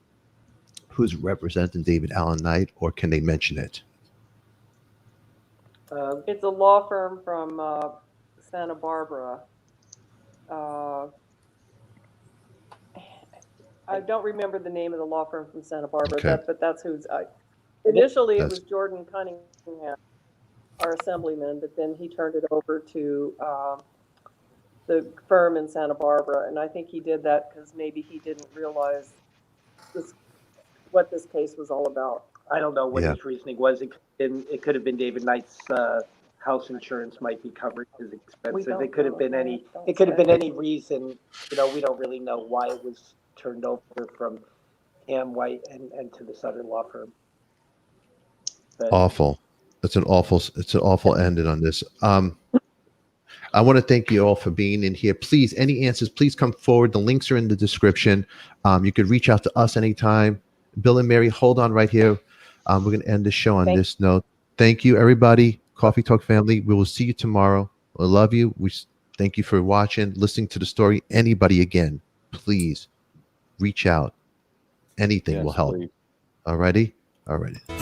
who's representing David Allen Knight, or can they mention it? It's a law firm from Santa Barbara. I don't remember the name of the law firm from Santa Barbara, Okay. but that's who's. Initially, it was Jordan Cunningham, our assemblyman, but then he turned it over to the firm in Santa Barbara, and I think he did that because maybe he didn't realize what this case was all about. I don't know what his reasoning was. It could have been David Knight's house insurance might be covering his expenses. It could have been any. It could have been any reason. You know, we don't really know why it was turned over from Ham White and to this other law firm. But, awful. It's an awful ending on this. I want to thank you all for being in here. Please, any answers, please come forward. The links are in the description. You could reach out to us anytime. Bill and Mary, hold on right here. We're going to end the show on this note. Thank you, everybody. Coffee Talk family. We will see you tomorrow. I love you. We thank you for watching, listening to the story. Anybody, again, please reach out. Anything will help. All righty? All righty.